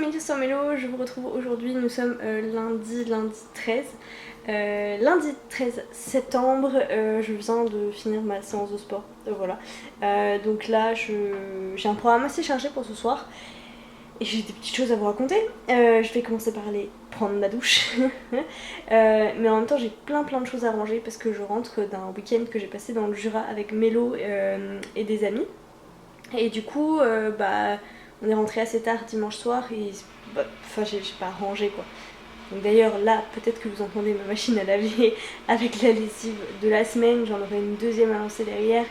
Manchester Mellow, je vous retrouve aujourd'hui, nous sommes lundi 13. Lundi 13 septembre, je viens de finir ma séance de sport, voilà. Donc là, j'ai un programme assez chargé pour ce soir. Et j'ai des petites choses à vous raconter. Je vais commencer par aller prendre ma douche. Mais en même temps, j'ai plein de choses à ranger parce que je rentre d'un week-end que j'ai passé dans le Jura avec Mélo et des amis. Et du coup, on est rentré assez tard dimanche soir et j'ai pas rangé quoi. Donc d'ailleurs là, peut-être que vous entendez ma machine à laver avec la lessive de la semaine. J'en aurai une deuxième à lancer derrière.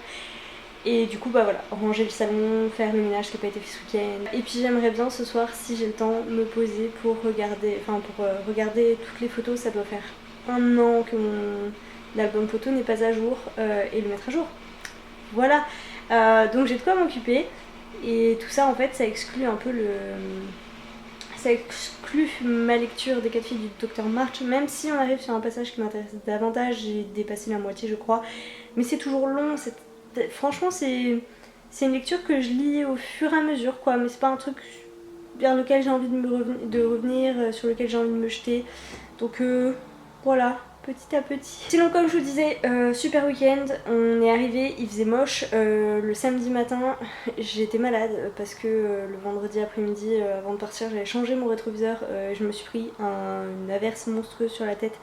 Et du coup ranger le salon, faire le ménage qui n'a pas été fait ce week-end. Et puis j'aimerais bien ce soir, si j'ai le temps, me poser pour regarder toutes les photos. Ça doit faire 1 an que mon album photo n'est pas à jour et le mettre à jour. Voilà, donc j'ai de quoi m'occuper. Et tout ça en fait ça exclut un peu ça exclut ma lecture des 4 filles du Docteur March, même si on arrive sur un passage qui m'intéresse davantage. J'ai dépassé la moitié je crois, mais c'est toujours long. Franchement c'est une lecture que je lis au fur et à mesure quoi, mais c'est pas un truc vers lequel j'ai envie de revenir, sur lequel j'ai envie de me jeter. Donc voilà, petit à petit. Sinon comme je vous disais, super week-end, on est arrivé, il faisait moche. Le samedi matin j'étais malade parce que le vendredi après-midi avant de partir j'avais changé mon rétroviseur et je me suis pris une averse monstrueuse sur la tête.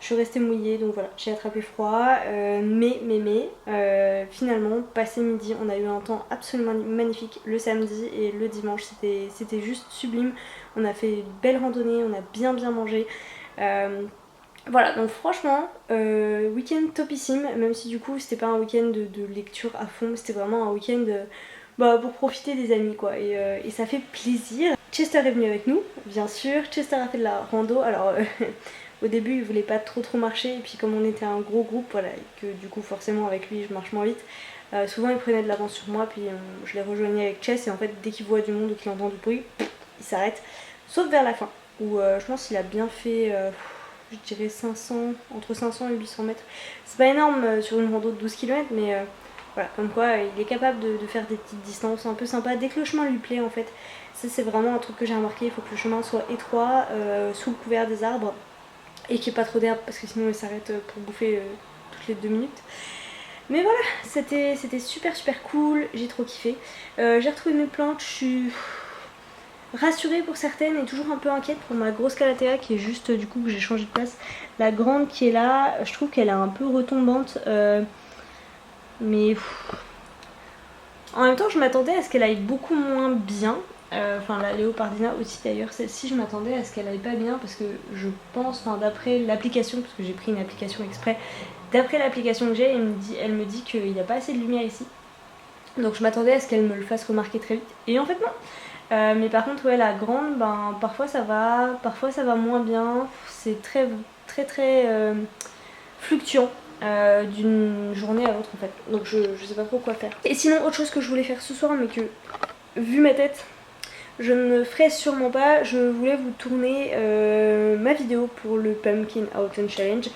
Je suis restée mouillée donc voilà, j'ai attrapé froid. Finalement, passé midi, on a eu un temps absolument magnifique le samedi et le dimanche, c'était juste sublime. On a fait une belle randonnée, on a bien mangé. Voilà, donc franchement, week-end topissime, même si du coup c'était pas un week-end de lecture à fond, c'était vraiment un week-end pour profiter des amis quoi, et ça fait plaisir. Chester est venu avec nous, bien sûr. Chester a fait de la rando, alors au début il voulait pas trop marcher, et puis comme on était un gros groupe, voilà, et que du coup forcément avec lui je marche moins vite, souvent il prenait de l'avance sur moi, puis je les rejoignais avec Chess, et en fait dès qu'il voit du monde ou qu'il entend du bruit, il s'arrête, sauf vers la fin, où je pense qu'il a bien fait... je dirais entre 500 et 800 mètres. C'est pas énorme sur une rando de 12 km, mais voilà, comme quoi il est capable de faire des petites distances un peu sympas dès que le chemin lui plaît en fait. Ça c'est vraiment un truc que j'ai remarqué, il faut que le chemin soit étroit, sous le couvert des arbres, et qu'il n'y ait pas trop d'herbe parce que sinon il s'arrête pour bouffer toutes les 2 minutes. Mais voilà, c'était super cool, j'ai trop kiffé. J'ai retrouvé mes plantes, je suis rassurée pour certaines et toujours un peu inquiète pour ma grosse calathea qui est juste du coup que j'ai changé de place. La grande qui est là, je trouve qu'elle est un peu retombante, mais en même temps je m'attendais à ce qu'elle aille beaucoup moins bien. La Léopardina aussi d'ailleurs, celle-ci je m'attendais à ce qu'elle aille pas bien parce que je pense, d'après l'application, parce que j'ai pris une application exprès, d'après l'application que j'ai, elle me dit qu'il n'y a pas assez de lumière ici. Donc je m'attendais à ce qu'elle me le fasse remarquer très vite. Et en fait non. Mais par contre ouais, la grande, parfois ça va moins bien. C'est très fluctuant d'une journée à l'autre en fait. Donc je sais pas trop quoi faire. Et sinon autre chose que je voulais faire ce soir mais que vu ma tête je ne ferai sûrement pas, je voulais vous tourner ma vidéo pour le Pumpkin Autumn Challenge,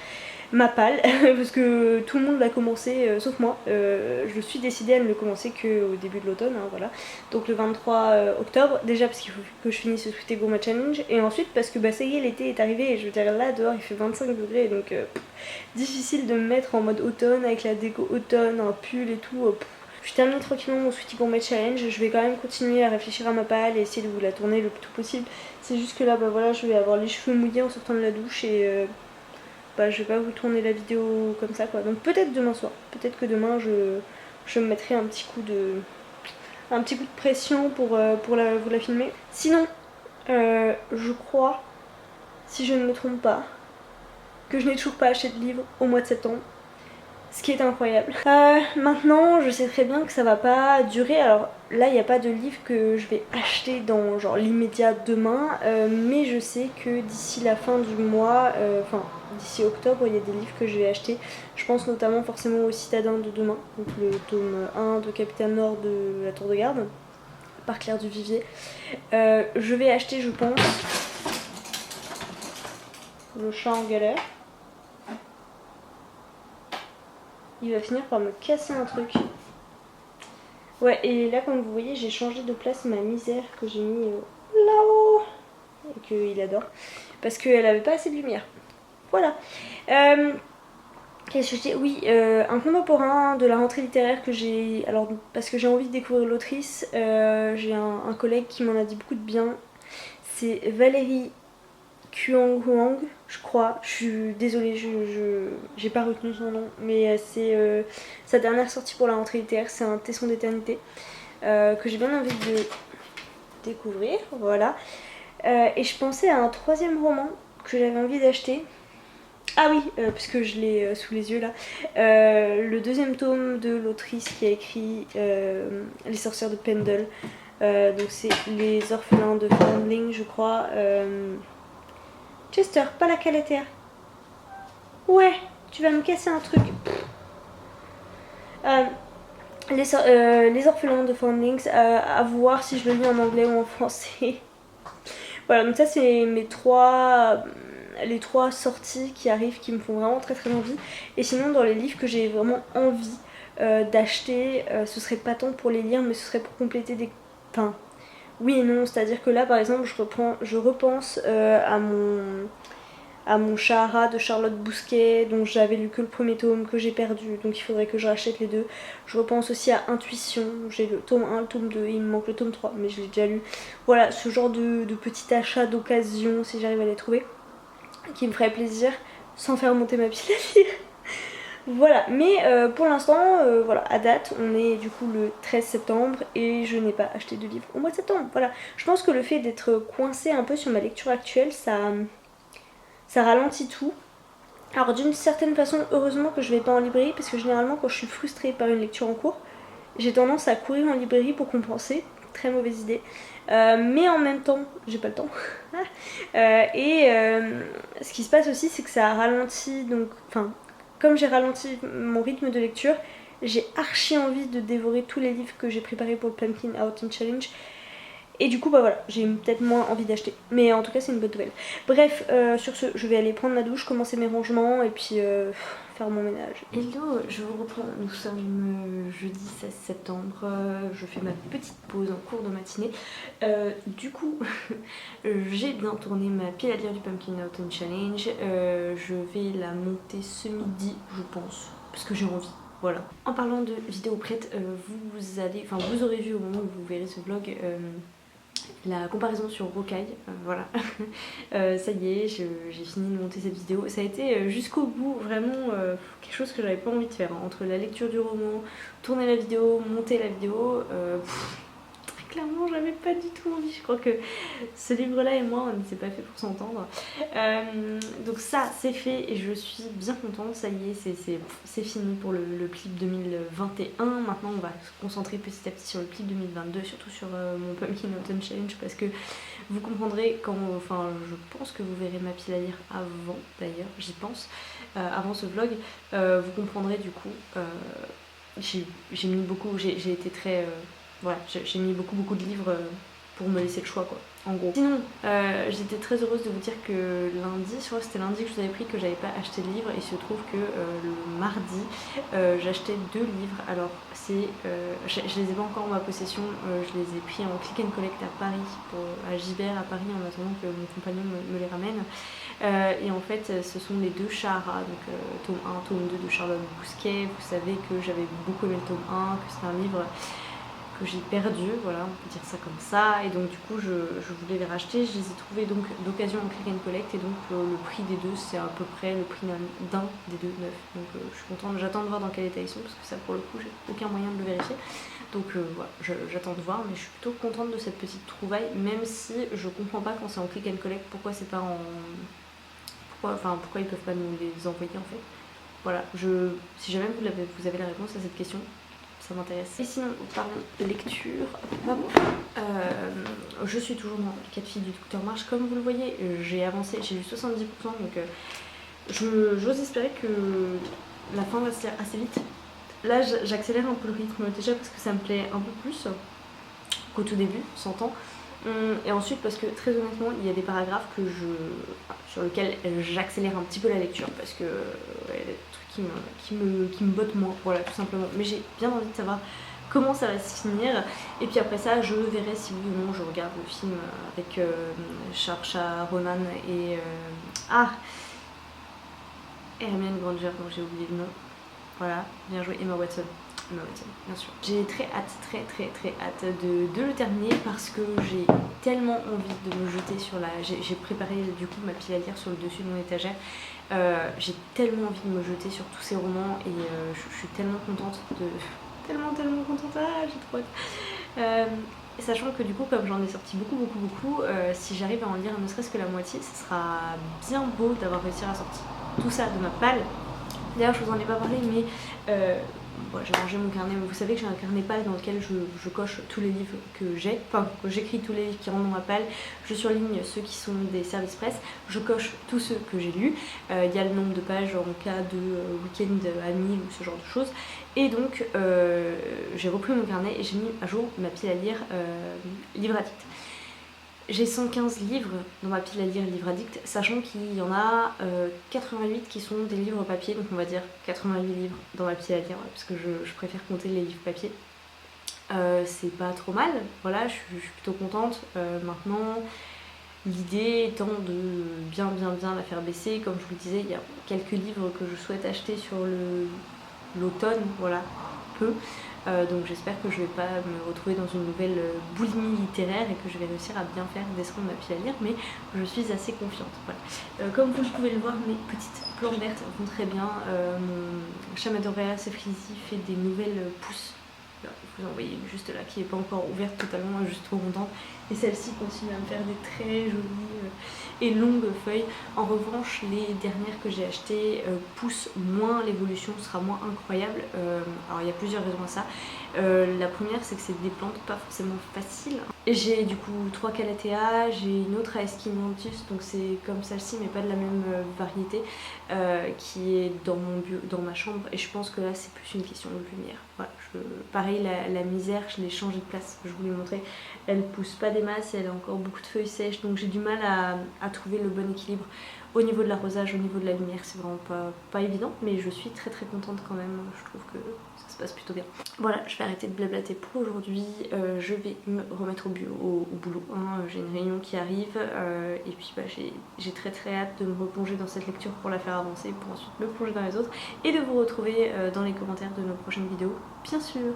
ma palle, parce que tout le monde l'a commencé sauf moi. Je suis décidée à ne le commencer qu'au début de l'automne, hein, voilà. Donc le 23 octobre, déjà parce qu'il faut que je finisse ce Sweet Gourmet Challenge, et ensuite parce que ça y est, l'été est arrivé, et je veux dire là dehors il fait 25 degrés, donc difficile de me mettre en mode automne avec la déco automne, un pull et tout. Je termine tranquillement mon Sweetie Gourmet Challenge, je vais quand même continuer à réfléchir à ma palle et essayer de vous la tourner le plus tôt possible. C'est juste que là je vais avoir les cheveux mouillés en sortant de la douche et je vais pas vous tourner la vidéo comme ça quoi. Donc peut-être demain soir, peut-être que demain je me mettrai un petit coup de pression pour vous la filmer. Sinon, je crois, si je ne me trompe pas, que je n'ai toujours pas acheté de livre au mois de septembre. Ce qui est incroyable. Maintenant, je sais très bien que ça va pas durer. Alors là, il n'y a pas de livre que je vais acheter dans genre l'immédiat demain. Mais je sais que d'ici la fin du mois, d'ici octobre, il y a des livres que je vais acheter. Je pense notamment forcément au Citadin de demain. Donc le tome 1 de Capitaine Nord de la Tour de Garde. Par Claire Duvivier. Je vais acheter, je pense, Le Chat en galère. Il va finir par me casser un truc. Ouais, et là comme vous voyez j'ai changé de place ma misère que j'ai mis là-haut et qu'il adore parce qu'elle avait pas assez de lumière. Voilà. Qu'est-ce que je dis? Oui, un contemporain de la rentrée littéraire que j'ai. Alors, parce que j'ai envie de découvrir l'autrice, j'ai un collègue qui m'en a dit beaucoup de bien. C'est Valérie Kuang, je crois. Je suis désolée, j'ai pas retenu son nom, mais c'est sa dernière sortie pour la rentrée littéraire. C'est un Tesson d'éternité que j'ai bien envie de découvrir. Voilà. Et je pensais à un troisième roman que j'avais envie d'acheter. Ah oui, puisque je l'ai sous les yeux là. Le deuxième tome de l'autrice qui a écrit Les sorcières de Pendle. Donc c'est Les orphelins de Foundling, je crois. Chester, pas la calaterre. Ouais, tu vas me casser un truc. Les orphelins de Foundlings, à voir si je le lis en anglais ou en français. Voilà, donc ça c'est les trois sorties qui arrivent qui me font vraiment très très envie. Et sinon dans les livres que j'ai vraiment envie d'acheter, ce serait pas tant pour les lire mais ce serait pour compléter des... Enfin, oui et non, c'est-à-dire que là par exemple je repense à mon Shahara de Charlotte Bousquet dont j'avais lu que le premier tome que j'ai perdu, donc il faudrait que je rachète les deux. Je repense aussi à Intuition, j'ai le tome 1, le tome 2, il me manque le tome 3 mais je l'ai déjà lu. Voilà, ce genre de petit achat d'occasion si j'arrive à les trouver, qui me ferait plaisir sans faire monter ma pile à lire. Voilà, mais pour l'instant, voilà, à date, on est du coup le 13 septembre et je n'ai pas acheté de livre au mois de septembre. Voilà, je pense que le fait d'être coincée un peu sur ma lecture actuelle, ça ralentit tout. Alors d'une certaine façon, heureusement que je vais pas en librairie parce que généralement quand je suis frustrée par une lecture en cours, j'ai tendance à courir en librairie pour compenser. Très mauvaise idée. Mais en même temps, j'ai pas le temps. Ce qui se passe aussi, c'est que ça a ralenti. Donc, enfin, comme j'ai ralenti mon rythme de lecture, j'ai archi envie de dévorer tous les livres que j'ai préparés pour le Pumpkin Autumn Challenge. Et du coup, bah voilà, j'ai peut-être moins envie d'acheter. Mais en tout cas, c'est une bonne nouvelle. Bref, sur ce, je vais aller prendre ma douche, commencer mes rangements et puis faire mon ménage. Hello, je vous reprends. Nous sommes jeudi 16 septembre. Je fais ma petite pause en cours de matinée. Du coup, j'ai bien tourné ma pile à lire du Pumpkin Autumn Challenge. Je vais la monter ce midi, je pense, parce que j'ai envie. Voilà. En parlant de vidéos prêtes, vous aurez vu au moment où vous verrez ce vlog la comparaison sur Rocaille, voilà. Ça y est, j'ai fini de monter cette vidéo. Ça a été jusqu'au bout vraiment quelque chose que j'avais pas envie de faire. Entre la lecture du roman, tourner la vidéo, monter la vidéo, très clairement j'avais pas du tout envie. Je crois que ce livre-là et moi, on ne s'est pas fait pour s'entendre. Donc ça, c'est fait et je suis bien contente. Ça y est, c'est fini pour le clip 2021. Maintenant, on va se concentrer petit à petit sur le clip 2022, surtout sur mon Pumpkin Autumn Challenge, parce que vous comprendrez quand... Enfin, je pense que vous verrez ma pile à lire avant, d'ailleurs, j'y pense, avant ce vlog. Vous comprendrez du coup... j'ai mis beaucoup... J'ai été très... voilà, j'ai mis beaucoup de livres pour me laisser le choix, quoi, en gros. Sinon, j'étais très heureuse de vous dire que lundi, je crois que c'était lundi que je vous avais pris que j'avais pas acheté de livre, et il se trouve que le mardi, j'achetais 2 livres. Alors, je les ai pas encore en ma possession, je les ai pris en click and collect à Paris, à Gibert à Paris, en attendant que mon compagnon me les ramène. Et en fait, ce sont les 2 Shahara, donc tome 1, tome 2 de Charlotte Bousquet. Vous savez que j'avais beaucoup aimé le tome 1, que c'est un livre que j'ai perdu, voilà, on peut dire ça comme ça, et donc du coup je voulais les racheter. Je les ai trouvés donc d'occasion en click and collect, et donc le prix des deux c'est à peu près le prix d'un des deux neufs, donc je suis contente. J'attends de voir dans quel état ils sont, parce que ça pour le coup j'ai aucun moyen de le vérifier, donc voilà, j'attends de voir, mais je suis plutôt contente de cette petite trouvaille, même si je comprends pas quand c'est en click and collect pourquoi c'est pas en... pourquoi ils peuvent pas nous les envoyer en fait. Voilà, si jamais vous avez la réponse à cette question, ça m'intéresse. Et sinon, parlons lecture. Je suis toujours dans les 4 filles du Docteur March. Comme vous le voyez, j'ai avancé, j'ai lu 70%, donc j'ose espérer que la fin va se faire assez vite. Là, j'accélère un peu le rythme déjà parce que ça me plaît un peu plus qu'au tout début, 100 ans. Et ensuite parce que très honnêtement il y a des paragraphes sur lesquels j'accélère un petit peu la lecture parce que y a des trucs qui me bottent moins, voilà, tout simplement. Mais j'ai bien envie de savoir comment ça va se finir. Et puis après ça, je verrai si oui ou non je regarde le film avec Saoirse Ronan et Hermione Granger, dont j'ai oublié le nom. Voilà, bien joué, Emma Watson. Emma Watson, bien sûr. J'ai très hâte de le terminer parce que j'ai tellement envie de me jeter sur la... J'ai préparé du coup ma pile à lire sur le dessus de mon étagère. J'ai tellement envie de me jeter sur tous ces romans et je suis tellement contente de... tellement contente, j'ai trop hâte. Sachant que du coup comme j'en ai sorti beaucoup, si j'arrive à en lire ne serait-ce que la moitié, ce sera bien beau d'avoir réussi à sortir tout ça de ma palle. D'ailleurs je vous en ai pas parlé mais bon, j'ai rangé mon carnet, vous savez que j'ai un carnet palle dans lequel je coche tous les livres que j'ai, enfin que j'écris tous les livres qui rentrent dans ma palle, je surligne ceux qui sont des services presse, je coche tous ceux que j'ai lus, il y a le nombre de pages en cas de week-end amis ou ce genre de choses, et donc j'ai repris mon carnet et j'ai mis à jour ma pile à lire livre addict. J'ai 115 livres dans ma pile à lire livre addict, sachant qu'il y en a 88 qui sont des livres papier, donc on va dire 88 livres dans ma pile à lire, parce que je préfère compter les livres papier. C'est pas trop mal, voilà, je suis plutôt contente. Maintenant, l'idée étant de bien la faire baisser, comme je vous le disais, il y a quelques livres que je souhaite acheter sur l'automne, voilà, peu. Donc j'espère que je vais pas me retrouver dans une nouvelle boulimie littéraire et que je vais réussir à bien faire descendre ma pile à lire, mais je suis assez confiante. Voilà. Comme vous pouvez le voir, mes petites plantes vertes vont très bien. Mon Chamadorea Frizzy fait des nouvelles pousses. Là, vous en voyez une juste là qui n'est pas encore ouverte totalement, juste trop contente. Et celle-ci continue à me faire des très jolies et longues feuilles. En revanche, les dernières que j'ai achetées poussent moins, l'évolution sera moins incroyable. Alors il y a plusieurs raisons à ça. La première, c'est que c'est des plantes pas forcément faciles. J'ai du coup 3 Calathea, j'ai une autre Aesquimanthus, donc c'est comme celle-ci mais pas de la même variété, qui est dans ma chambre, et je pense que là c'est plus une question de lumière. Voilà, pareil, la misère, je l'ai changée de place, je vous l'ai montré, elle pousse pas des masses et elle a encore beaucoup de feuilles sèches, donc j'ai du mal à trouver le bon équilibre au niveau de l'arrosage, au niveau de la lumière. C'est vraiment pas évident, mais je suis très contente quand même, je trouve que ça se passe plutôt bien. Voilà, je vais arrêter de blablater pour aujourd'hui, je vais me remettre au boulot, hein. J'ai une réunion qui arrive, et puis bah, j'ai très hâte de me replonger dans cette lecture pour la faire avancer, pour ensuite me plonger dans les autres, et de vous retrouver dans les commentaires de nos prochaines vidéos, bien sûr.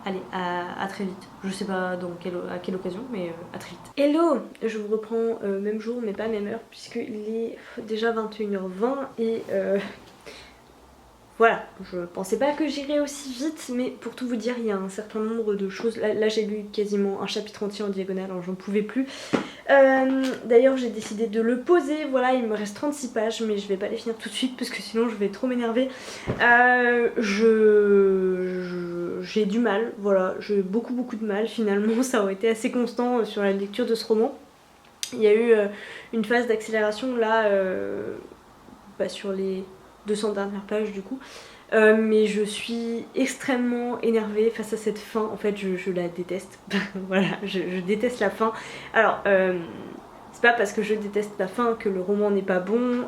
Allez, à très vite. Je sais pas à quelle occasion, mais à très vite. Hello! Je vous reprends même jour, mais pas même heure, puisqu'il est déjà 21h20 et voilà, je pensais pas que j'irais aussi vite, mais pour tout vous dire, il y a un certain nombre de choses. Là j'ai lu quasiment un chapitre entier en diagonale, alors j'en pouvais plus. D'ailleurs j'ai décidé de le poser, voilà, il me reste 36 pages, mais je vais pas les finir tout de suite parce que sinon je vais trop m'énerver. J'ai du mal, voilà, j'ai beaucoup de mal finalement, ça aurait été assez constant sur la lecture de ce roman. Il y a eu une phase d'accélération là, sur les 200 dernières pages du coup, mais je suis extrêmement énervée face à cette fin, en fait je la déteste. Voilà, je déteste la fin. Alors c'est pas parce que je déteste la fin que le roman n'est pas bon,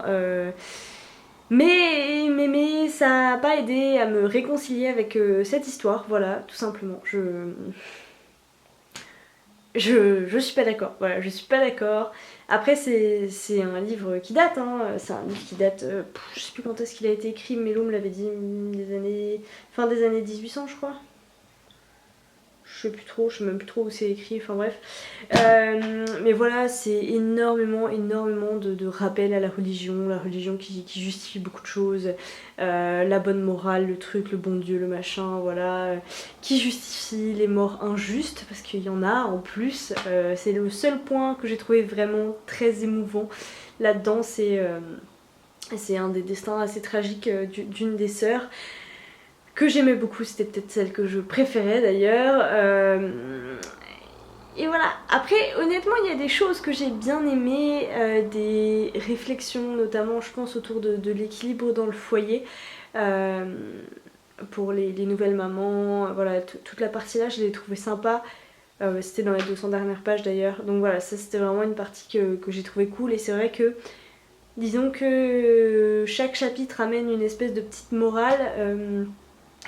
mais ça n'a pas aidé à me réconcilier avec cette histoire, voilà, tout simplement. Je suis pas d'accord, voilà, je suis pas d'accord. Après c'est un livre qui date, hein, c'est un livre qui date, je sais plus quand est-ce qu'il a été écrit, Mélo me l'avait dit, fin des années 1800 je crois. Je sais plus trop, je sais même plus trop où c'est écrit, enfin bref. Mais voilà, c'est énormément de rappels à la religion qui justifie beaucoup de choses, la bonne morale, le truc, le bon Dieu, le machin, voilà, qui justifie les morts injustes, parce qu'il y en a en plus. C'est le seul point que j'ai trouvé vraiment très émouvant là-dedans, c'est un des destins assez tragiques d'une des sœurs, que j'aimais beaucoup, c'était peut-être celle que je préférais d'ailleurs. Et voilà, après honnêtement il y a des choses que j'ai bien aimées, des réflexions notamment je pense autour de l'équilibre dans le foyer, pour les nouvelles mamans, voilà, toute la partie là je l'ai trouvée sympa. C'était dans les 200 dernières pages d'ailleurs, donc voilà, ça c'était vraiment une partie que j'ai trouvé cool. Et c'est vrai que disons que chaque chapitre amène une espèce de petite morale,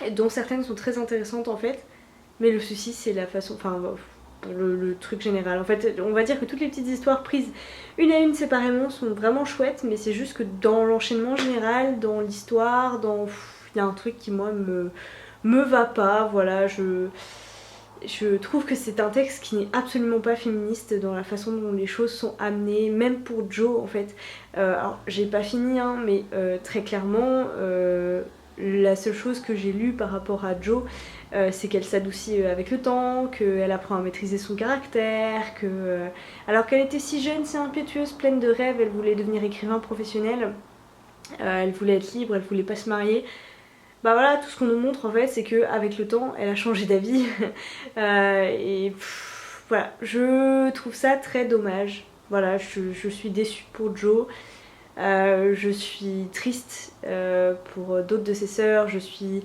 dont certaines sont très intéressantes en fait, Mais le souci c'est la façon, enfin le truc général. En fait on va dire que toutes les petites histoires prises une à une séparément sont vraiment chouettes, mais c'est juste que dans l'enchaînement général, dans l'histoire, il y a un truc qui moi me va pas, voilà, je trouve que c'est un texte qui n'est absolument pas féministe dans la façon dont les choses sont amenées, même pour Jo en fait. Alors j'ai pas fini hein, mais très clairement la seule chose que j'ai lue par rapport à Jo, c'est qu'elle s'adoucit avec le temps, qu'elle apprend à maîtriser son caractère, que alors qu'elle était si jeune, si impétueuse, pleine de rêves, elle voulait devenir écrivain professionnel, elle voulait être libre, elle voulait pas se marier. Bah voilà, tout ce qu'on nous montre en fait, c'est qu'avec le temps, elle a changé d'avis. Voilà, je trouve ça très dommage. Voilà, je suis déçue pour Jo. Je suis triste pour d'autres de ses sœurs. Je suis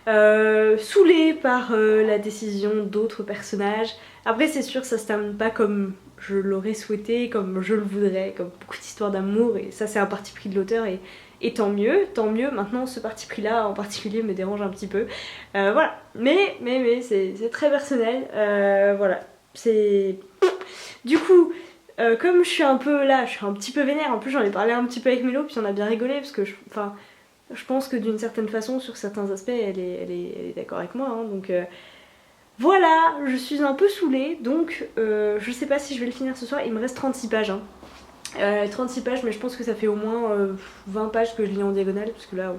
saoulée par la décision d'autres personnages. Après, c'est sûr, ça se termine pas comme je l'aurais souhaité, comme je le voudrais, comme beaucoup d'histoires d'amour. Et ça, c'est un parti pris de l'auteur. Et tant mieux, tant mieux. Maintenant, ce parti pris là en particulier me dérange un petit peu. Voilà, mais c'est très personnel. Voilà, c'est. Du coup, comme je suis un peu là, je suis un petit peu vénère. En plus, j'en ai parlé un petit peu avec Mélo, puis on a bien rigolé parce que je pense que d'une certaine façon, sur certains aspects, elle est d'accord avec moi. Hein, donc. Voilà, je suis un peu saoulée, donc je sais pas si je vais le finir ce soir. Il me reste 36 pages. Hein. 36 pages, mais je pense que ça fait au moins 20 pages que je lis en diagonale, parce que là...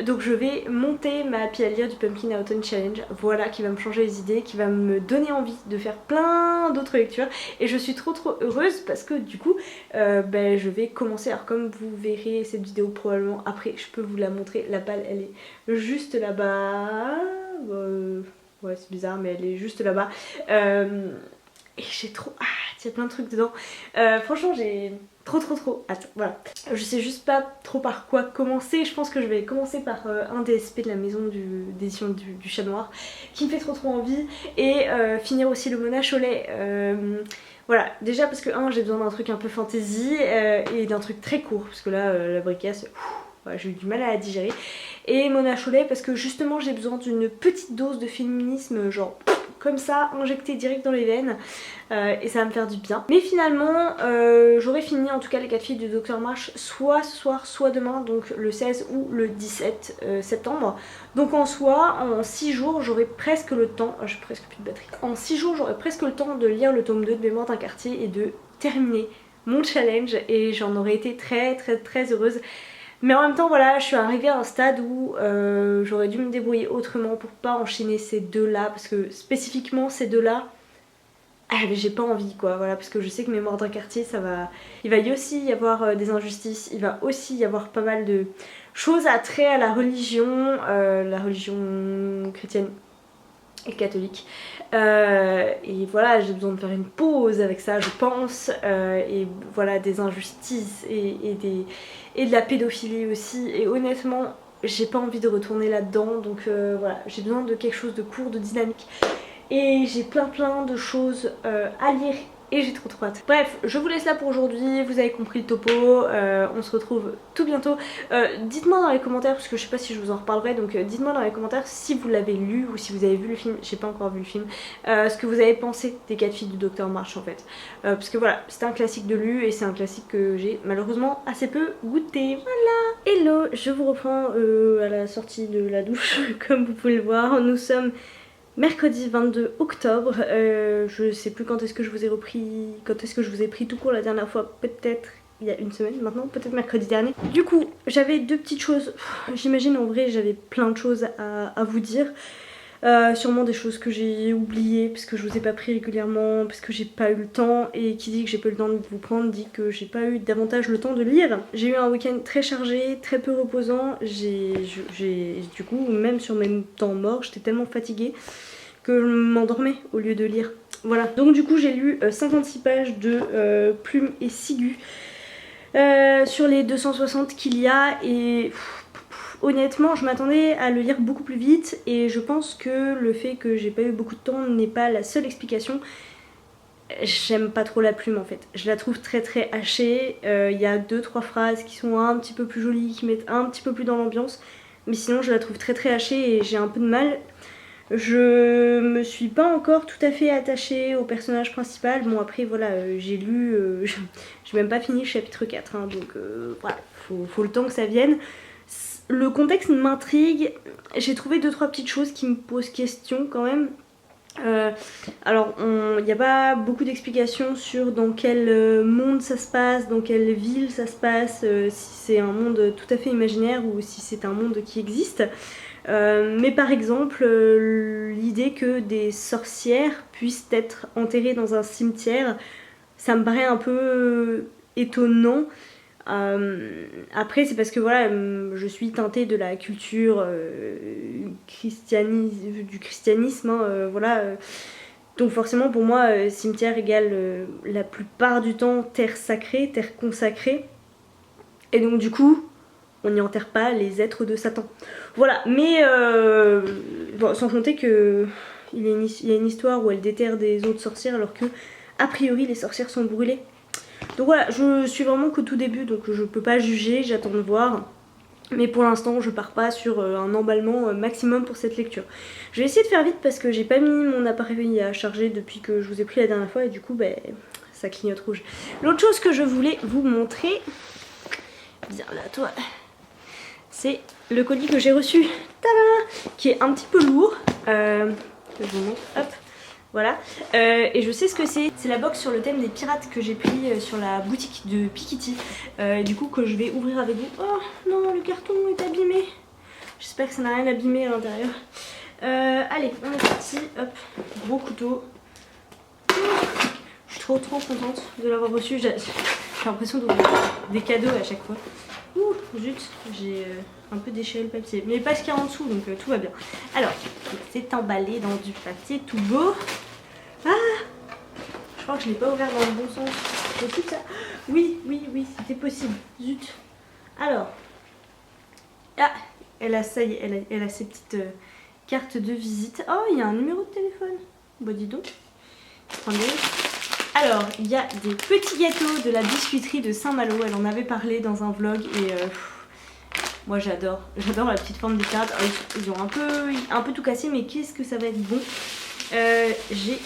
donc je vais monter ma pile à lire du Pumpkin Autumn Challenge, voilà, qui va me changer les idées, qui va me donner envie de faire plein d'autres lectures, et je suis trop heureuse parce que du coup je vais commencer. Alors comme vous verrez cette vidéo probablement après, je peux vous la montrer, la palle elle est juste là-bas, ouais c'est bizarre mais elle est juste là-bas, et j'ai trop hâte, il y a plein de trucs dedans. Franchement j'ai trop hâte, voilà. Je sais juste pas trop par quoi commencer. Je pense que je vais commencer par un DSP de la maison d'édition du Chat Noir qui me fait trop envie, et finir aussi le Mona Chollet. Voilà, déjà parce que j'ai besoin d'un truc un peu fantasy et d'un truc très court, parce que là la bricasse, voilà, j'ai eu du mal à la digérer. Et Mona Chollet parce que justement j'ai besoin d'une petite dose de féminisme, genre comme ça, injecté direct dans les veines, et ça va me faire du bien. Mais finalement j'aurai fini en tout cas les 4 filles du Dr March soit ce soir soit demain, donc le 16 ou le 17 septembre. Donc en soi en 6 jours j'aurai presque le temps, j'ai presque plus de batterie, en 6 jours j'aurai presque le temps de lire le tome 2 de Mémoire d'un quartier et de terminer mon challenge, et j'en aurais été très heureuse. Mais en même temps voilà, je suis arrivée à un stade où j'aurais dû me débrouiller autrement pour pas enchaîner ces deux là, parce que spécifiquement ces deux là, mais j'ai pas envie quoi, voilà, parce que je sais que Mémoire d'un quartier ça va, il va y aussi y avoir des injustices, il va aussi y avoir pas mal de choses à trait à la religion chrétienne et catholique, et voilà, j'ai besoin de faire une pause avec ça je pense, et voilà, des injustices et de la pédophilie aussi, et honnêtement j'ai pas envie de retourner là-dedans, donc voilà, j'ai besoin de quelque chose de court, de dynamique, et j'ai plein de choses à lire et j'ai trop hâte. Bref, je vous laisse là pour aujourd'hui, vous avez compris le topo, on se retrouve tout bientôt. Dites-moi dans les commentaires, parce que je sais pas si je vous en reparlerai, donc dites-moi dans les commentaires si vous l'avez lu ou si vous avez vu le film, j'ai pas encore vu le film, ce que vous avez pensé des 4 filles du Dr March en fait. Parce que voilà, c'est un classique de lu et c'est un classique que j'ai malheureusement assez peu goûté. Voilà. Hello, je vous reprends à la sortie de la douche, comme vous pouvez le voir, nous sommes mercredi 22 octobre, je sais plus quand est-ce que je vous ai repris, quand est-ce que je vous ai pris tout court la dernière fois, peut-être il y a une semaine maintenant, peut-être mercredi dernier. Du coup, j'avais deux petites choses, j'imagine en vrai j'avais plein de choses à vous dire. Sûrement des choses que j'ai oubliées parce que je vous ai pas pris régulièrement, parce que j'ai pas eu le temps, et qui dit que j'ai pas eu le temps de vous prendre dit que j'ai pas eu davantage le temps de lire. J'ai eu un week-end très chargé, très peu reposant, du coup même sur mes temps morts j'étais tellement fatiguée que je m'endormais au lieu de lire. Voilà, donc du coup j'ai lu 56 pages de Plume et Ciguë sur les 260 qu'il y a, et honnêtement je m'attendais à le lire beaucoup plus vite, et je pense que le fait que j'ai pas eu beaucoup de temps n'est pas la seule explication. J'aime pas trop la plume en fait, je la trouve très hachée, il y a 2-3 phrases qui sont un petit peu plus jolies, qui mettent un petit peu plus dans l'ambiance, mais sinon je la trouve très très hachée et j'ai un peu de mal. Je me suis pas encore tout à fait attachée au personnage principal. Bon après voilà, j'ai lu, j'ai même pas fini le chapitre 4, hein, donc voilà, faut le temps que ça vienne. Le contexte m'intrigue, j'ai trouvé 2-3 petites choses qui me posent question quand même. Alors il n'y a pas beaucoup d'explications sur dans quel monde ça se passe, dans quelle ville ça se passe, si c'est un monde tout à fait imaginaire ou si c'est un monde qui existe. Mais par exemple, l'idée que des sorcières puissent être enterrées dans un cimetière, ça me paraît un peu étonnant. Après c'est parce que voilà, je suis teintée de la culture du christianisme, hein, voilà. Donc forcément pour moi, cimetière égale la plupart du temps terre sacrée, terre consacrée. Et donc du coup, on n'y enterre pas les êtres de Satan. Voilà, mais bon, sans compter que il y a une histoire où elle déterre des autres sorcières alors que, a priori, les sorcières sont brûlées. Donc voilà, je suis vraiment qu'au tout début, donc je peux pas juger, j'attends de voir. Mais pour l'instant, je pars pas sur un emballement maximum pour cette lecture. Je vais essayer de faire vite parce que j'ai pas mis mon appareil à charger depuis que je vous ai pris la dernière fois et du coup, ben, ça clignote rouge. L'autre chose que je voulais vous montrer, viens là toi, c'est le colis que j'ai reçu, tada, qui est un petit peu lourd. Je vous montre, hop. Voilà, et je sais ce que c'est la box sur le thème des pirates que j'ai pris sur la boutique de Piketty, du coup que je vais ouvrir avec vous. Oh non, le carton est abîmé, j'espère que ça n'a rien abîmé à l'intérieur. Allez, on est parti, hop, gros couteau. Je suis trop contente de l'avoir reçu, j'ai l'impression d'ouvrir des cadeaux à chaque fois. Ouh, zut, j'ai un peu déchiré le papier, mais pas ce qu'il y a en dessous, donc tout va bien. Alors, c'est emballé dans du papier tout beau. Ah, je crois que je l'ai pas ouvert dans le bon sens. Tout ça. Oui, c'était possible. Zut. Alors, ah, elle a ça y est, elle a ses petites cartes de visite. Oh, il y a un numéro de téléphone. Bah dis donc. Attendez. Alors, il y a des petits gâteaux de la biscuiterie de Saint-Malo. Elle en avait parlé dans un vlog et moi j'adore la petite forme des cartes. Ils ont un peu tout cassé, mais qu'est-ce que ça va être bon. J'ai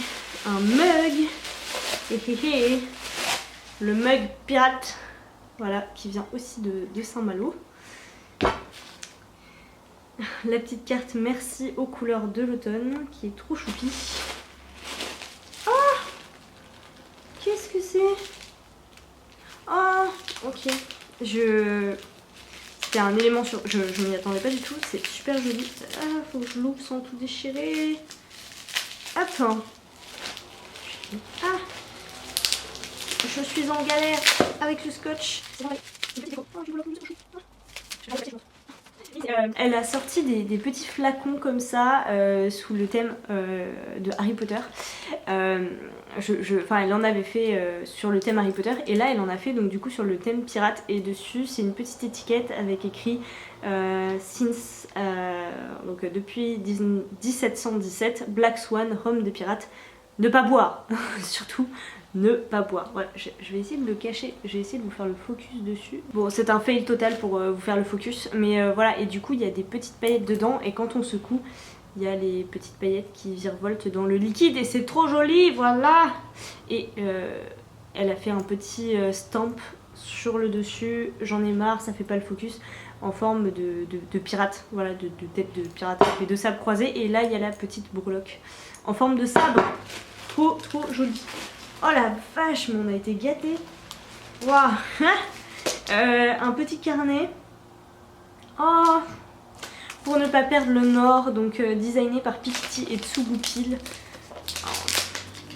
un mug, le mug pirate, voilà, qui vient aussi de Saint-Malo. La petite carte merci aux couleurs de l'automne qui est trop choupi. Oh, qu'est-ce que c'est? Oh, ok. C'était un élément sur... Je m'y attendais pas du tout, c'est super joli. Ah, faut que je l'ouvre sans tout déchirer. Attends. Ah, je suis en galère avec le scotch. Elle a sorti des petits flacons comme ça sous le thème de Harry Potter. Elle en avait fait sur le thème Harry Potter et là elle en a fait donc du coup sur le thème pirate et dessus c'est une petite étiquette avec écrit since donc depuis 1717 Black Swan rhum de pirate, ne pas boire surtout ne pas boire. Voilà, je vais essayer de le cacher, je vais essayer de vous faire le focus dessus. Bon, c'est un fail total pour vous faire le focus, mais voilà, et du coup il y a des petites paillettes dedans et quand on secoue, il y a les petites paillettes qui virevoltent dans le liquide et c'est trop joli, voilà. Et elle a fait un petit stamp sur le dessus, j'en ai marre, ça fait pas le focus, en forme de pirate, voilà, de tête de pirate avec les deux sabres croisés. Et là il y a la petite breloque en forme de sabre, trop joli. Oh la vache, mais on a été gâtés. Waouh. Un petit carnet. Oh, pour ne pas perdre le nord, donc designé par Piketty et Tsugupil. Oh,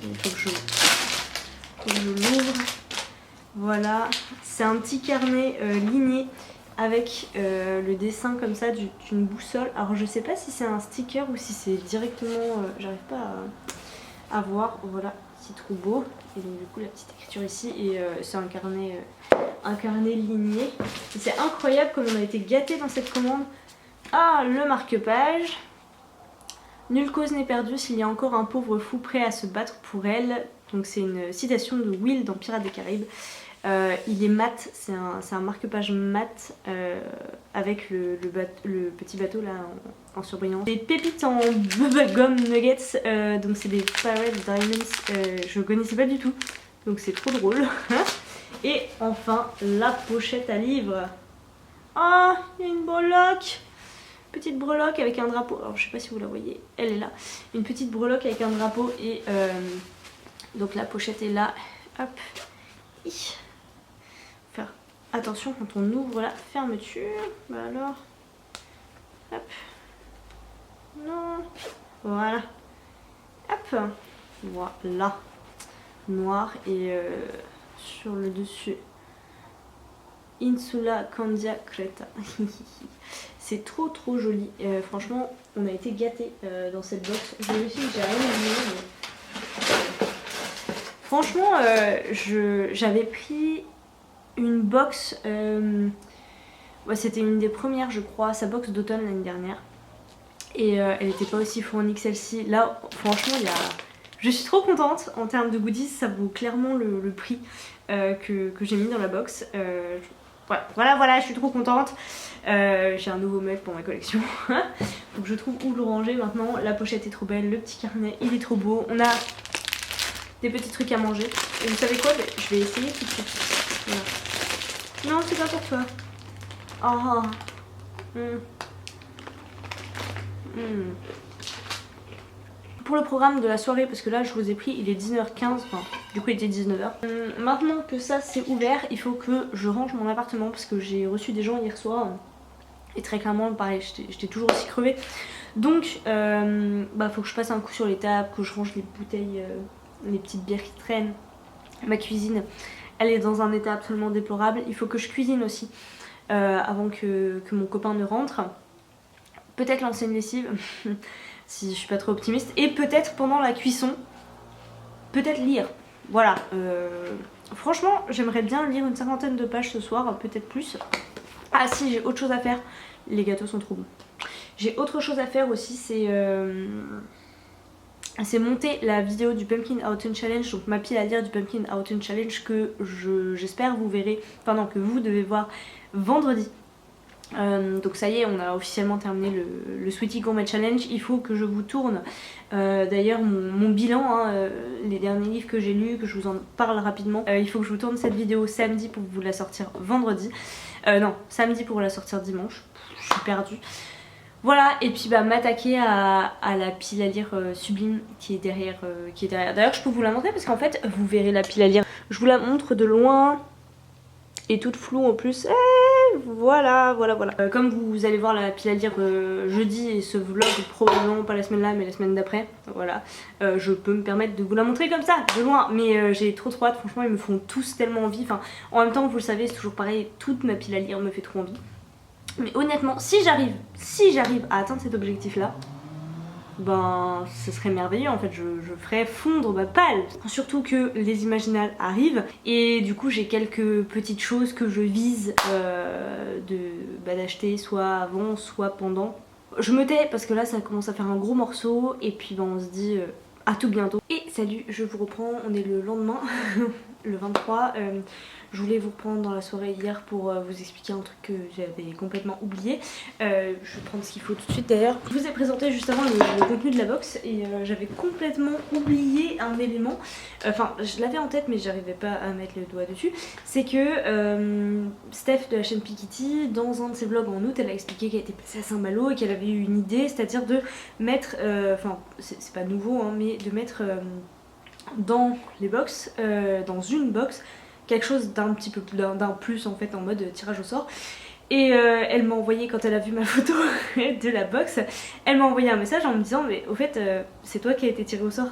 il faut que je l'ouvre. Voilà, c'est un petit carnet ligné avec le dessin comme ça d'une boussole. Alors je sais pas si c'est un sticker ou si c'est directement, j'arrive pas à voir, voilà. C'est trop beau et donc du coup la petite écriture ici et c'est un carnet ligné et c'est incroyable comme on a été gâtés dans cette commande. Ah, le marque-page, nulle cause n'est perdue s'il y a encore un pauvre fou prêt à se battre pour elle, Donc c'est une citation de Will dans Pirates des Caraïbes. Il est mat, c'est un marque-page mat avec le petit bateau là en surbrillance. Des pépites en bubblegum nuggets, donc c'est des Pirate Diamonds, je connaissais pas du tout, donc c'est trop drôle. Et enfin la pochette à livre. Ah, il y a une breloque, petite breloque avec un drapeau. Alors je sais pas si vous la voyez, elle est là. Une petite breloque avec un drapeau et donc la pochette est là. Hop. Faire attention quand on ouvre la fermeture. Bah alors. Hop. Non. Voilà. Hop. Voilà. Noir et sur le dessus. Insula Candia Creta. C'est trop joli. Franchement, on a été gâtés dans cette box. Je vérifie que j'ai rien oublié. Mais... Franchement, j'avais pris une box. Ouais, c'était une des premières, je crois, sa box d'automne l'année dernière. Et elle n'était pas aussi fournie que celle-ci. Là, franchement, je suis trop contente. En termes de goodies, ça vaut clairement le prix que j'ai mis dans la box. Voilà, je suis trop contente. J'ai un nouveau mug pour ma collection. Donc je trouve où le ranger maintenant. La pochette est trop belle, le petit carnet il est trop beau. On a des petits trucs à manger. Et vous savez quoi, je vais essayer tout de suite. Voilà. Non, c'est pas pour toi. Oh. Pour le programme de la soirée, parce que là je vous ai pris, il est 19h15, enfin du coup il était 19h. Maintenant que ça c'est ouvert, il faut que je range mon appartement parce que j'ai reçu des gens hier soir. Et très clairement, pareil, j'étais toujours aussi crevée. Donc, faut que je passe un coup sur les tables, que je range les bouteilles, les petites bières qui traînent. Ma cuisine, elle est dans un état absolument déplorable. Il faut que je cuisine aussi avant que mon copain ne rentre. Peut-être lancer une lessive, si je suis pas trop optimiste. Et peut-être pendant la cuisson, peut-être lire. Voilà. Franchement, j'aimerais bien lire une 50aine de pages ce soir, peut-être plus. Ah si, j'ai autre chose à faire. Les gâteaux sont trop bons. J'ai autre chose à faire aussi, c'est monter la vidéo du Pumpkin Autumn Challenge, donc ma pile à lire du Pumpkin Autumn Challenge que j'espère vous verrez, enfin non, que vous devez voir vendredi. Donc ça y est, on a officiellement terminé le Sweetie Gourmet Challenge. Il faut que je vous tourne d'ailleurs mon bilan, les derniers livres que j'ai lus, que je vous en parle rapidement. Il faut que je vous tourne cette vidéo samedi pour vous la sortir vendredi. Non, samedi pour la sortir dimanche. Je suis perdue. Voilà, et puis m'attaquer à la pile à lire Sublime qui est derrière. D'ailleurs je peux vous la montrer parce qu'en fait vous verrez la pile à lire. Je vous la montre de loin et toute floue en plus. Voilà. Comme vous allez voir la pile à lire jeudi et ce vlog probablement pas la semaine là mais la semaine d'après, voilà, je peux me permettre de vous la montrer comme ça, de loin, mais j'ai trop hâte, franchement ils me font tous tellement envie, enfin en même temps vous le savez c'est toujours pareil, toute ma pile à lire me fait trop envie. Mais honnêtement, si j'arrive à atteindre cet objectif là, ce serait merveilleux en fait, je ferais fondre ma palle. Surtout que les Imaginales arrivent et du coup j'ai quelques petites choses que je vise d'acheter soit avant soit pendant. Je me tais parce que là ça commence à faire un gros morceau et puis on se dit à tout bientôt. Et salut, je vous reprends, on est le lendemain, le 23. Je voulais vous reprendre dans la soirée hier pour vous expliquer un truc que j'avais complètement oublié. Je vais prendre ce qu'il faut tout de suite d'ailleurs. Je vous ai présenté juste avant le contenu de la box et j'avais complètement oublié un élément. Enfin, je l'avais en tête mais j'arrivais pas à mettre le doigt dessus. C'est que Steph de la chaîne Pikitty, dans un de ses vlogs en août, elle a expliqué qu'elle était passée à Saint-Malo et qu'elle avait eu une idée, c'est-à-dire de mettre, enfin c'est pas nouveau, hein, mais de mettre dans les box, dans une box, quelque chose d'un petit peu d'un plus en fait en mode tirage au sort. Et elle m'a envoyé, quand elle a vu ma photo de la box, elle m'a envoyé un message en me disant mais au fait c'est toi qui as été tiré au sort.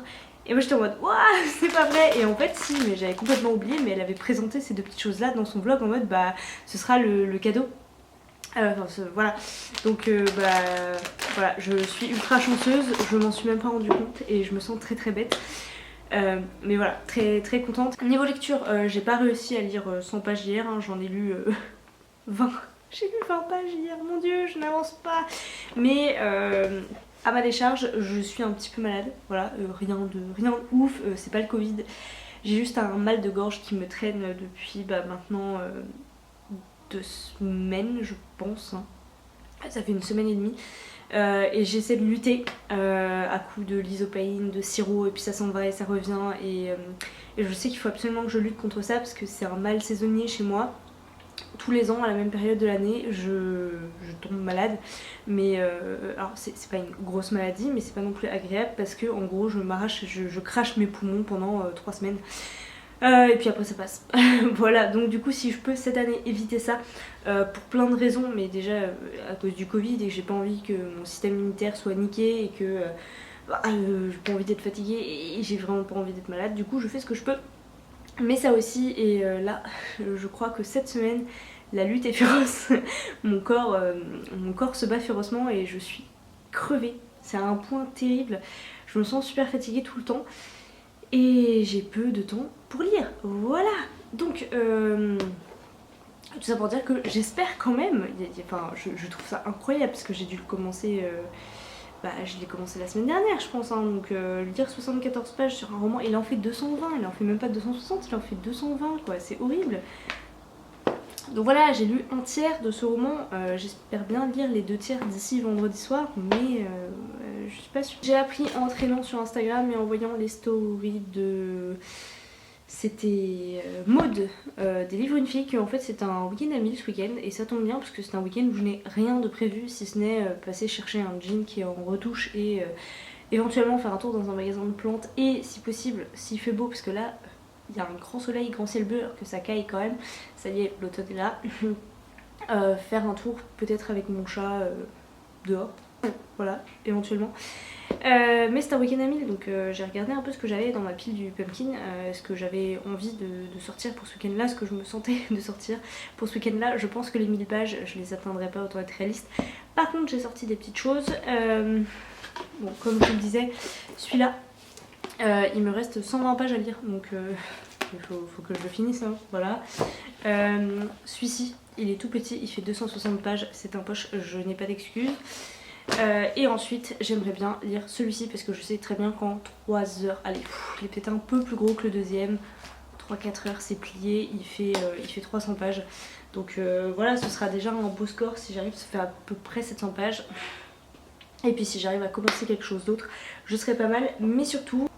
Et moi j'étais en mode waouh c'est pas vrai. Et en fait si, mais j'avais complètement oublié, mais elle avait présenté ces deux petites choses là dans son vlog en mode ce sera le cadeau. Voilà, donc voilà, je suis ultra chanceuse, je m'en suis même pas rendu compte et je me sens très bête. Mais voilà, très contente. Niveau lecture, j'ai pas réussi à lire 100 pages hier, hein, j'en ai lu 20. J'ai lu 20 pages hier, mon dieu, je n'avance pas. Mais À ma décharge, je suis un petit peu malade, voilà, rien de ouf, c'est pas le Covid. J'ai juste un mal de gorge qui me traîne depuis maintenant 2 semaines, je pense. Hein. Ça fait 1 semaine et demie. Et j'essaie de lutter à coups de lysopaïne, de sirop, et puis ça s'en va et ça revient. Et je sais qu'il faut absolument que je lutte contre ça parce que c'est un mal saisonnier chez moi. Tous les ans, à la même période de l'année, je tombe malade. Mais alors, c'est pas une grosse maladie, mais c'est pas non plus agréable parce que, en gros, je crache mes poumons pendant 3 semaines. Et puis après ça passe. Voilà, donc du coup si je peux cette année éviter ça pour plein de raisons, mais déjà à cause du Covid et que j'ai pas envie que mon système immunitaire soit niqué et que j'ai pas envie d'être fatiguée et j'ai vraiment pas envie d'être malade, du coup je fais ce que je peux. Mais ça aussi, et là je crois que cette semaine la lutte est féroce. mon corps se bat férocement et je suis crevée. C'est à un point terrible. Je me sens super fatiguée tout le temps. Et j'ai peu de temps pour lire, voilà. Donc, tout ça pour dire que j'espère quand même, enfin je trouve ça incroyable parce que j'ai dû le commencer, je l'ai commencé la semaine dernière je pense, hein, donc lire 74 pages sur un roman, il en fait 220, il en fait même pas 260, il en fait 220 quoi, c'est horrible. Donc voilà, j'ai lu un tiers de ce roman, j'espère bien lire les 2 tiers d'ici vendredi soir, mais je suis pas sûre. J'ai appris en traînant sur Instagram et en voyant les stories de... C'était Maud des livres une fille, qui en fait c'est un week-end à 1000 ce week-end, et ça tombe bien parce que c'est un week-end où je n'ai rien de prévu si ce n'est passer chercher un jean qui est en retouche et éventuellement faire un tour dans un magasin de plantes et si possible, s'il fait beau, parce que là il y a un grand soleil, grand ciel bleu, alors que ça caille quand même, ça y est, l'automne est là. Faire un tour peut-être avec mon chat dehors, voilà, éventuellement. Mais c'est un week-end à 1000, donc j'ai regardé un peu ce que j'avais dans ma pile du pumpkin, ce que j'avais envie de sortir pour ce week-end là, ce que je me sentais de sortir pour ce week-end là. Je pense que les 1000 pages, je les atteindrai pas, autant être réaliste. Par contre j'ai sorti des petites choses, bon comme je vous le disais, celui-là, il me reste 120 pages à lire, donc il faut que je le finisse, hein, voilà. Celui-ci, il est tout petit, il fait 260 pages, c'est un poche, je n'ai pas d'excuses. Et ensuite j'aimerais bien lire celui-ci parce que je sais très bien qu'en 3 heures, allez, il est peut-être un peu plus gros que le deuxième, 3-4 heures c'est plié, il fait 300 pages. Donc voilà, ce sera déjà un beau score si j'arrive, ça fait à peu près 700 pages. Et puis si j'arrive à commencer quelque chose d'autre, je serai pas mal. Mais surtout,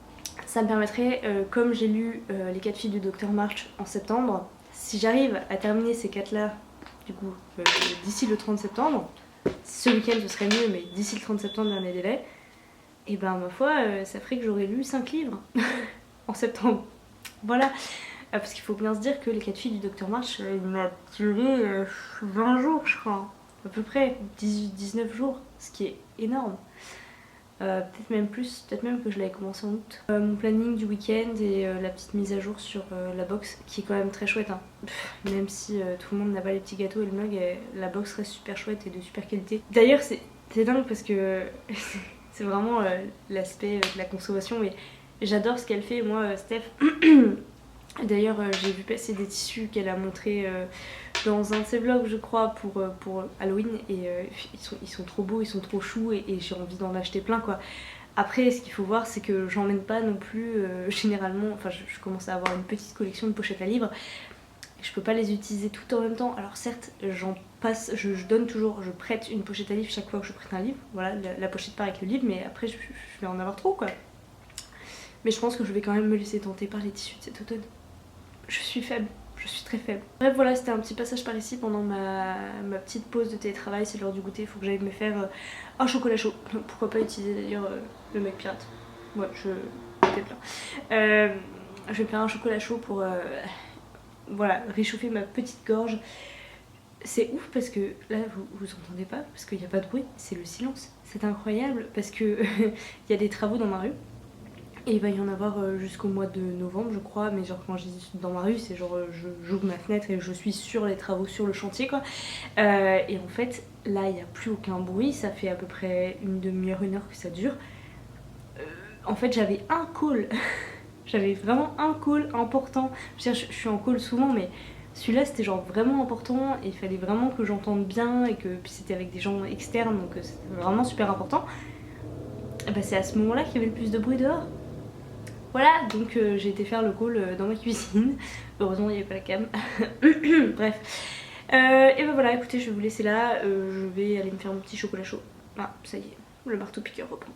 ça me permettrait, comme j'ai lu Les 4 filles du Dr March en septembre, si j'arrive à terminer ces 4 là, du coup, d'ici le 30 septembre, ce week-end ce serait mieux, mais d'ici le 30 septembre, dernier délai, et ben ma foi, ça ferait que j'aurais lu 5 livres en septembre. Voilà, parce qu'il faut bien se dire que Les 4 filles du Dr March, il m'a duré 20 jours, je crois, à peu près, 18-19 jours, ce qui est énorme. Peut-être même plus, peut-être même que je l'avais commencé en août. Mon planning du week-end et la petite mise à jour sur la box qui est quand même très chouette, hein. Même si tout le monde n'a pas les petits gâteaux et le mug, la box reste super chouette et de super qualité. D'ailleurs c'est dingue parce que c'est vraiment l'aspect de la consommation, mais j'adore ce qu'elle fait, moi Steph. D'ailleurs j'ai vu passer des tissus qu'elle a montré dans un de ses vlogs je crois pour Halloween, et ils sont trop beaux, ils sont trop choux, et j'ai envie d'en acheter plein quoi. Après ce qu'il faut voir c'est que j'emmène pas non plus généralement, enfin je commence à avoir une petite collection de pochettes à livres et je peux pas les utiliser toutes en même temps. Alors certes j'en passe, je donne toujours, je prête une pochette à livre chaque fois que je prête un livre, voilà, la pochette part avec le livre, mais après je vais en avoir trop quoi. Mais je pense que je vais quand même me laisser tenter par les tissus de cet automne. Je suis faible. Je suis très faible. Bref voilà, c'était un petit passage par ici pendant ma petite pause de télétravail. C'est l'heure du goûter, il faut que j'aille me faire un chocolat chaud. Pourquoi pas utiliser d'ailleurs le mug pirate. Ouais, peut-être là. Je vais me faire un chocolat chaud pour voilà, réchauffer ma petite gorge. C'est ouf parce que là vous entendez pas parce qu'il n'y a pas de bruit, c'est le silence. C'est incroyable parce que il y a des travaux dans ma rue. Et il va y en avoir jusqu'au mois de novembre je crois, mais genre quand je dis dans ma rue c'est genre j'ouvre ma fenêtre et je suis sur les travaux, sur le chantier quoi. Et en fait là il n'y a plus aucun bruit, ça fait à peu près une demi-heure, 1 heure que ça dure. En fait j'avais un call, j'avais vraiment un call important. Je suis en call souvent mais celui-là c'était genre vraiment important et il fallait vraiment que j'entende bien et que puis c'était avec des gens externes donc c'était vraiment super important. bah, c'est à ce moment là qu'il y avait le plus de bruit dehors. Voilà, donc j'ai été faire le call dans ma cuisine. Heureusement il n'y avait pas la cam. Bref. Et ben voilà, écoutez, je vais vous laisser là. Je vais aller me faire mon petit chocolat chaud. Ah, ça y est, le marteau piqueur reprend.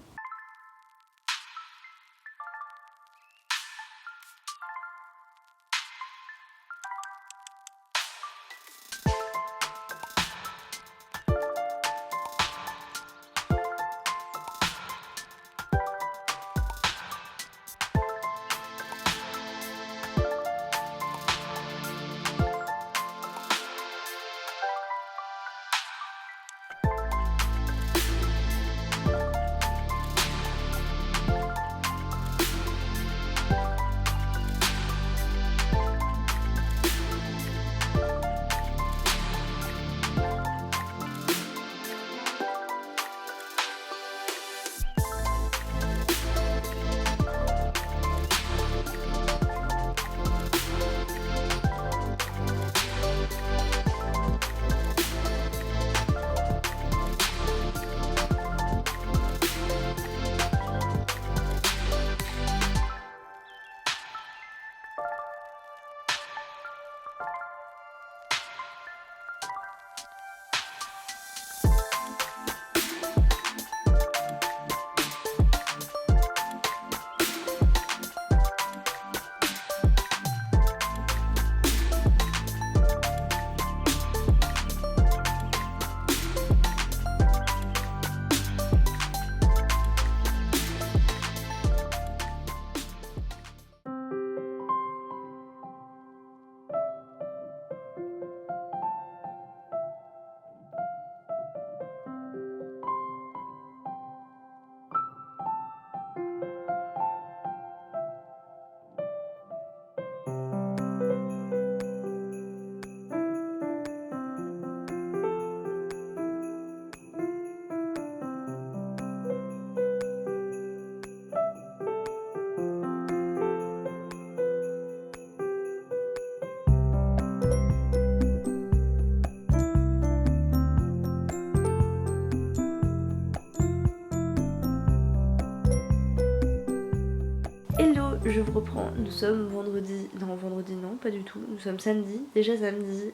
Hello, je vous reprends. Nous sommes vendredi. Non, vendredi non, pas du tout. Nous sommes samedi. Déjà samedi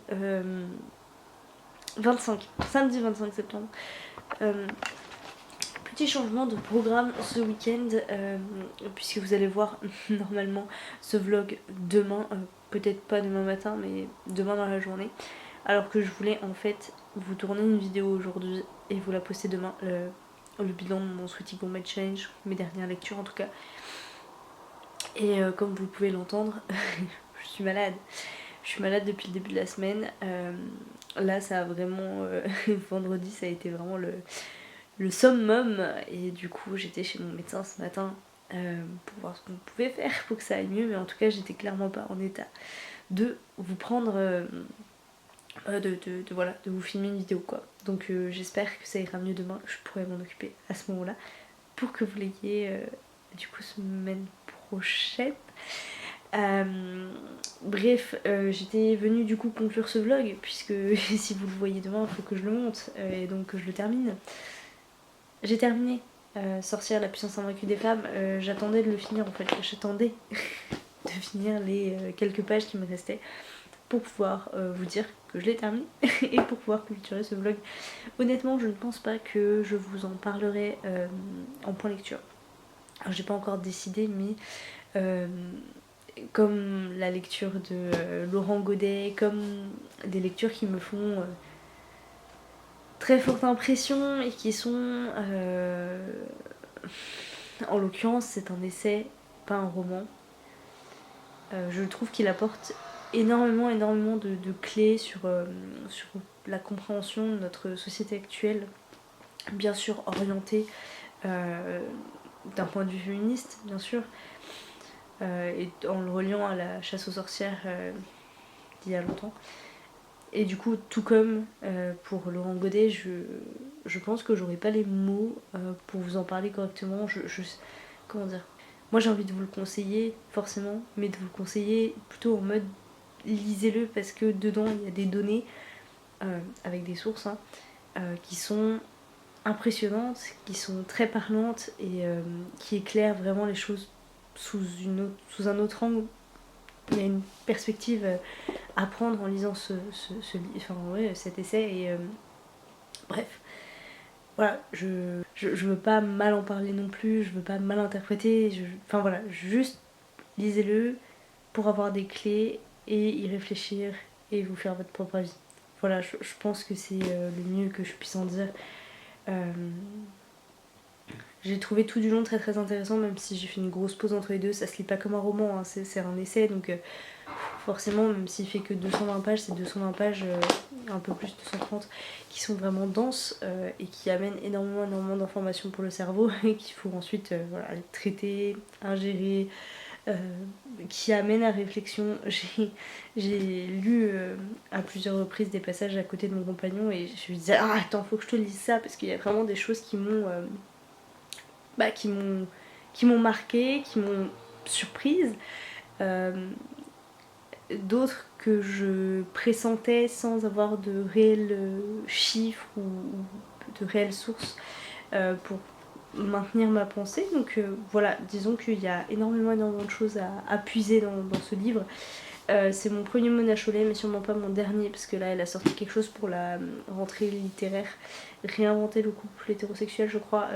25. Samedi 25 septembre. Petit changement de programme ce week-end, puisque vous allez voir normalement ce vlog demain. Peut-être pas demain matin, mais demain dans la journée. Alors que je voulais en fait vous tourner une vidéo aujourd'hui et vous la poster demain. Le bilan de mon Sweetie Gourmet Challenge, mes dernières lectures en tout cas. Et comme vous pouvez l'entendre, je suis malade. Je suis malade depuis le début de la semaine. Là, ça a vraiment... vendredi, ça a été vraiment le summum. Et du coup, j'étais chez mon médecin ce matin pour voir ce qu'on pouvait faire pour que ça aille mieux. Mais en tout cas, j'étais clairement pas en état de vous prendre... voilà, de vous filmer une vidéo, quoi. Donc j'espère que ça ira mieux demain, que je pourrai m'en occuper à ce moment-là. Pour que vous l'ayez, du coup, semaine prochaine. Bref, j'étais venue du coup conclure ce vlog puisque si vous le voyez demain il faut que je le monte et donc que je le termine. J'ai terminé Sorcière la puissance invaincue des femmes. J'attendais de le finir en fait, j'attendais de finir les quelques pages qui me restaient pour pouvoir vous dire que je l'ai terminé et pour pouvoir clôturer ce vlog. Honnêtement je ne pense pas que je vous en parlerai en point lecture. Alors j'ai pas encore décidé mais comme la lecture de Laurent Godet, comme des lectures qui me font très forte impression et qui sont en l'occurrence c'est un essai, pas un roman. Je trouve qu'il apporte énormément de clés sur la compréhension de notre société actuelle, bien sûr orientée d'un point de vue féministe bien sûr, et en le reliant à la chasse aux sorcières d'il y a longtemps. Et du coup, tout comme pour Laurent Godet, je pense que j'aurais pas les mots pour vous en parler correctement. Comment dire ? Moi j'ai envie de vous le conseiller forcément, mais de vous le conseiller plutôt en mode lisez-le parce que dedans il y a des données avec des sources qui sont impressionnantes, qui sont très parlantes et qui éclairent vraiment les choses sous un autre angle. Il y a une perspective à prendre en lisant cet essai et bref. Voilà, je veux pas mal en parler non plus, je veux pas mal interpréter, enfin voilà, juste lisez-le pour avoir des clés et y réfléchir et vous faire votre propre avis. Voilà, je pense que c'est le mieux que je puisse en dire. J'ai trouvé tout du long très très intéressant, même si j'ai fait une grosse pause entre les deux. Ça se lit pas comme un roman, hein, c'est un essai, donc forcément, même s'il fait que 220 pages, c'est 220 pages, un peu plus, 230, qui sont vraiment denses et qui amènent énormément d'informations pour le cerveau et qu'il faut ensuite voilà, les traiter, ingérer, qui amènent à réflexion. J'ai lu à plusieurs reprises des passages à côté de mon compagnon et je lui disais ah attends, faut que je te lise ça parce qu'il y a vraiment des choses qui m'ont marqué, qui m'ont surprise. D'autres que je pressentais sans avoir de réels chiffres ou de réelles sources pour maintenir ma pensée. Donc voilà, disons qu'il y a énormément de choses à puiser dans ce livre. C'est mon premier Mona Chollet, mais sûrement pas mon dernier, parce que là elle a sorti quelque chose pour la rentrée littéraire, Réinventer le couple hétérosexuel je crois,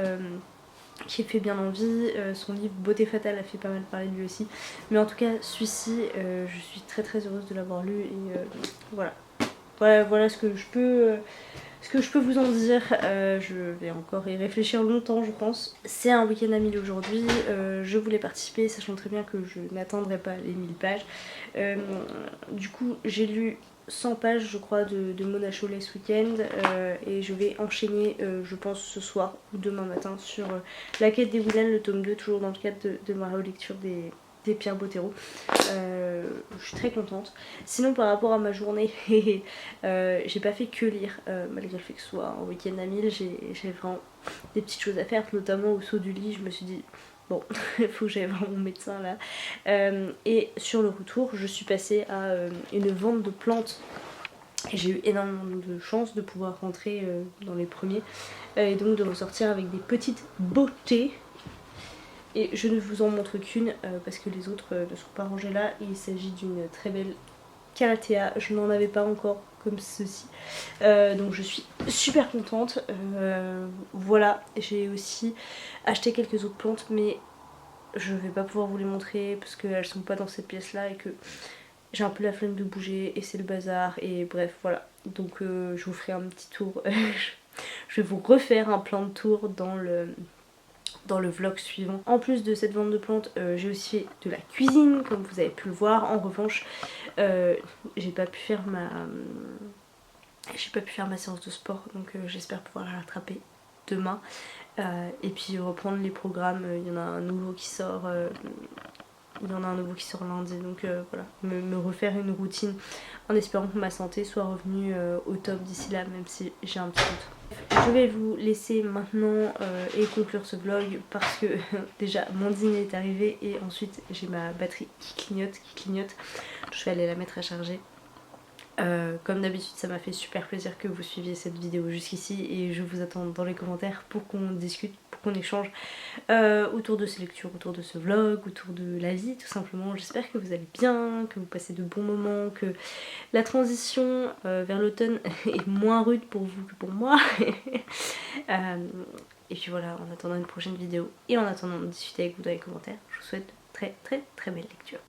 qui fait bien envie. Son livre Beauté fatale a fait pas mal parler de lui aussi, mais en tout cas celui-ci je suis très très heureuse de l'avoir lu et voilà ce que je peux vous en dire. Je vais encore y réfléchir longtemps je pense. C'est un week-end à 1000 aujourd'hui, je voulais participer sachant très bien que je n'atteindrai pas les 1000 pages. Du coup j'ai lu 100 pages je crois de Mona Chollet ce week-end et je vais enchaîner je pense ce soir ou demain matin sur La Quête des Willan, le tome 2, toujours dans le cadre de ma relecture des Pierre Bottero. Je suis très contente. Sinon par rapport à ma journée j'ai pas fait que lire malgré le fait que ce soit un week-end à 1000, j'ai vraiment des petites choses à faire, notamment au saut du lit. Je me suis dit bon, il faut que j'aille voir mon médecin là. Et sur le retour, je suis passée à une vente de plantes. Et j'ai eu énormément de chance de pouvoir rentrer dans les premiers. Et donc de ressortir avec des petites beautés. Et je ne vous en montre qu'une parce que les autres ne sont pas rangées là. Et il s'agit d'une très belle Calathea. Je n'en avais pas encore comme ceci. Donc je suis super contente. Voilà, j'ai aussi acheté quelques autres plantes, mais je vais pas pouvoir vous les montrer parce qu'elles sont pas dans cette pièce là et que j'ai un peu la flemme de bouger et c'est le bazar et bref voilà. Donc je vous ferai un petit tour. Je vais vous refaire un plan de tour dans le vlog suivant. En plus de cette vente de plantes, j'ai aussi fait de la cuisine comme vous avez pu le voir. En revanche, j'ai pas pu faire ma séance de sport, donc j'espère pouvoir la rattraper demain. Et puis reprendre les programmes, il y en a un nouveau qui sort lundi, donc voilà, me refaire une routine en espérant que ma santé soit revenue au top d'ici là, même si j'ai un petit doute. Je vais vous laisser maintenant et conclure ce vlog parce que déjà mon dîner est arrivé et ensuite j'ai ma batterie qui clignote. Je vais aller la mettre à charger. Comme d'habitude ça m'a fait super plaisir que vous suiviez cette vidéo jusqu'ici et je vous attends dans les commentaires pour qu'on discute, pour qu'on échange autour de ces lectures, autour de ce vlog, autour de la vie tout simplement. J'espère que vous allez bien, que vous passez de bons moments, que la transition vers l'automne est moins rude pour vous que pour moi. Et puis voilà, en attendant une prochaine vidéo et en attendant de discuter avec vous dans les commentaires, je vous souhaite de très très très belle lecture.